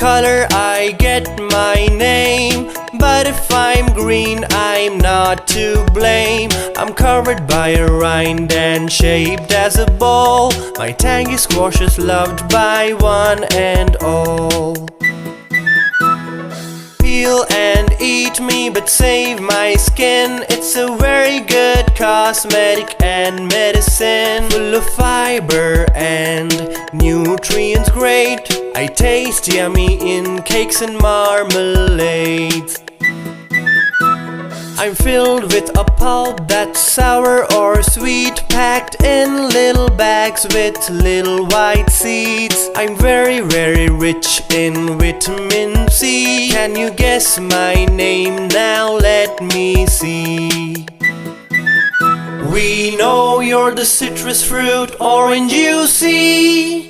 color I get my name, but if I'm green I'm not to blame. I'm covered by a rind and shaped as a ball. My tangy squash is loved by one and all. Peel and eat me, but save my skin. It's a very good cosmetic and medicine, full of fiber and nutrients great. I taste yummy in cakes and marmalades. I'm filled with a pulp that's sour or sweet, packed in little bags with little white seeds. I'm very rich in vitamin C. Can you guess my name now? Let me see. We know you're the citrus fruit, orange you see.